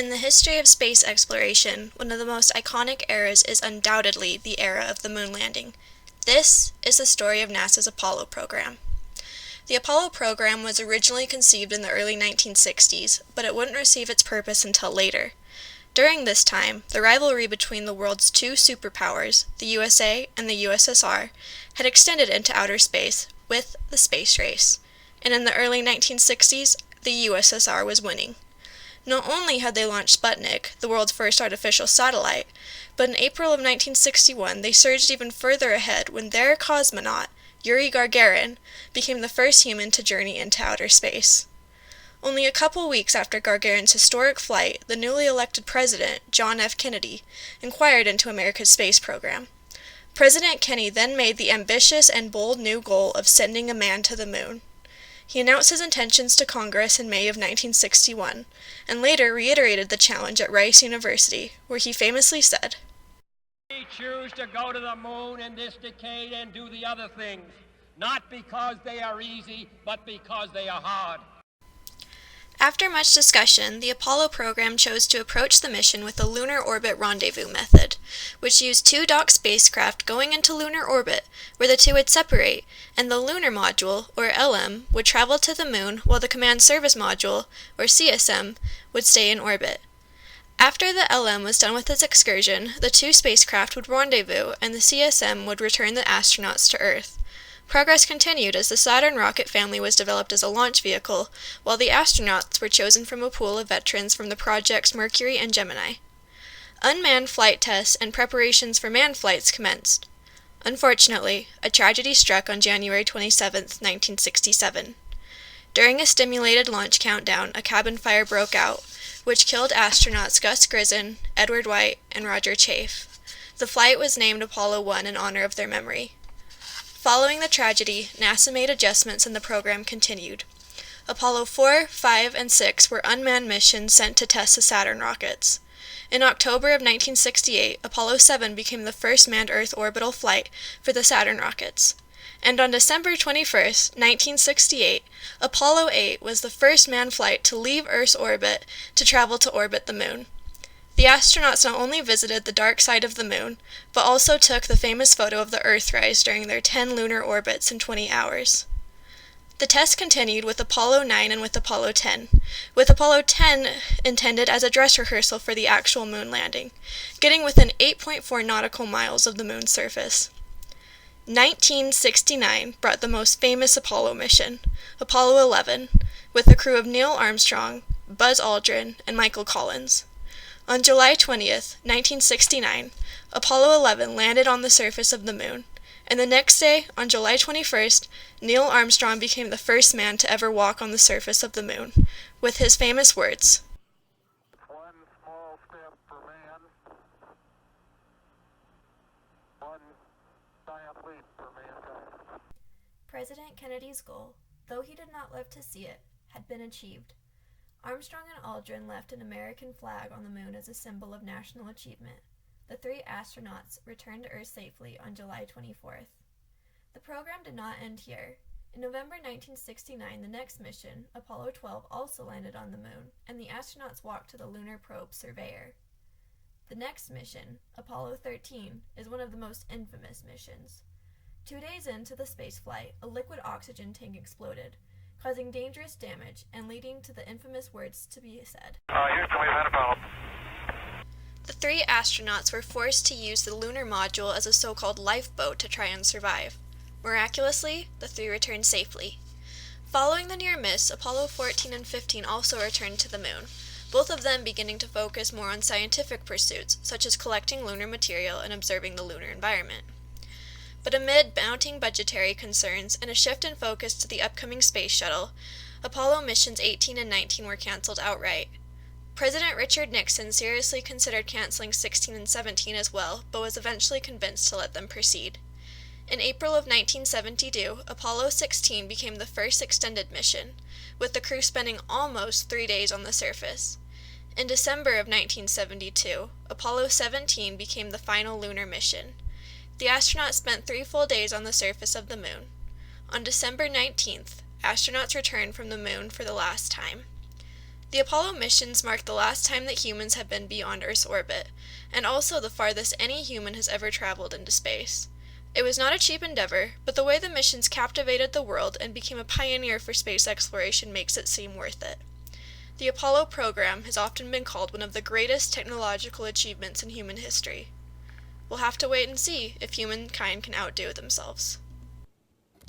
In the history of space exploration, one of the most iconic eras is undoubtedly the era of the moon landing. This is the story of NASA's Apollo program. The Apollo program was originally conceived in the early 1960s, but it wouldn't receive its purpose until later. During this time, the rivalry between the world's two superpowers, the USA and the USSR, had extended into outer space with the space race, and in the early 1960s, the USSR was winning. Not only had they launched Sputnik, the world's first artificial satellite, but in April of 1961 they surged even further ahead when their cosmonaut, Yuri Gagarin, became the first human to journey into outer space. Only a couple weeks after Gagarin's historic flight, the newly elected president, John F. Kennedy, inquired into America's space program. President Kennedy then made the ambitious and bold new goal of sending a man to the moon. He announced his intentions to Congress in May of 1961, and later reiterated the challenge at Rice University, where he famously said, "We choose to go to the moon in this decade and do the other things, not because they are easy, but because they are hard." After much discussion, the Apollo program chose to approach the mission with the Lunar Orbit Rendezvous method, which used two docked spacecraft going into lunar orbit, where the two would separate, and the Lunar Module, or LM, would travel to the moon, while the Command Service Module, or CSM, would stay in orbit. After the LM was done with its excursion, the two spacecraft would rendezvous, and the CSM would return the astronauts to Earth. Progress continued as the Saturn rocket family was developed as a launch vehicle, while the astronauts were chosen from a pool of veterans from the projects Mercury and Gemini. Unmanned flight tests and preparations for manned flights commenced. Unfortunately, a tragedy struck on January 27, 1967. During a stimulated launch countdown, a cabin fire broke out, which killed astronauts Gus Grissom, Edward White, and Roger Chaffee. The flight was named Apollo 1 in honor of their memory. Following the tragedy, NASA made adjustments and the program continued. Apollo 4, 5, and 6 were unmanned missions sent to test the Saturn rockets. In October of 1968, Apollo 7 became the first manned Earth orbital flight for the Saturn rockets. And on December 21, 1968, Apollo 8 was the first manned flight to leave Earth's orbit to travel to orbit the moon. The astronauts not only visited the dark side of the moon, but also took the famous photo of the Earthrise during their 10 lunar orbits in 20 hours. The test continued with Apollo 9 and with Apollo 10, with Apollo 10 intended as a dress rehearsal for the actual moon landing, getting within 8.4 nautical miles of the moon's surface. 1969 brought the most famous Apollo mission, Apollo 11, with a crew of Neil Armstrong, Buzz Aldrin, and Michael Collins. On July 20th, 1969, Apollo 11 landed on the surface of the moon, and the next day, on July 21st, Neil Armstrong became the first man to ever walk on the surface of the moon, with his famous words, "One small step for man, one giant leap for mankind." President Kennedy's goal, though he did not live to see it, had been achieved. Armstrong and Aldrin left an American flag on the moon as a symbol of national achievement. The three astronauts returned to Earth safely on July 24th. The program did not end here. In November 1969, the next mission, Apollo 12, also landed on the moon, and the astronauts walked to the lunar probe Surveyor. The next mission, Apollo 13, is one of the most infamous missions. 2 days into the spaceflight, a liquid oxygen tank exploded, causing dangerous damage and leading to the infamous words to be said. Houston, we've had a problem. The three astronauts were forced to use the lunar module as a so-called lifeboat to try and survive. Miraculously, the three returned safely. Following the near miss, Apollo 14 and 15 also returned to the moon, both of them beginning to focus more on scientific pursuits, such as collecting lunar material and observing the lunar environment. But amid mounting budgetary concerns and a shift in focus to the upcoming space shuttle, Apollo missions 18 and 19 were canceled outright. President Richard Nixon seriously considered canceling 16 and 17 as well, but was eventually convinced to let them proceed. In April of 1972, Apollo 16 became the first extended mission, with the crew spending almost 3 days on the surface. In December of 1972, Apollo 17 became the final lunar mission. The astronauts spent 3 full days on the surface of the moon. On December 19th, astronauts returned from the moon for the last time. The Apollo missions marked the last time that humans have been beyond Earth's orbit, and also the farthest any human has ever traveled into space. It was not a cheap endeavor, but the way the missions captivated the world and became a pioneer for space exploration makes it seem worth it. The Apollo program has often been called one of the greatest technological achievements in human history. We'll have to wait and see if humankind can outdo themselves.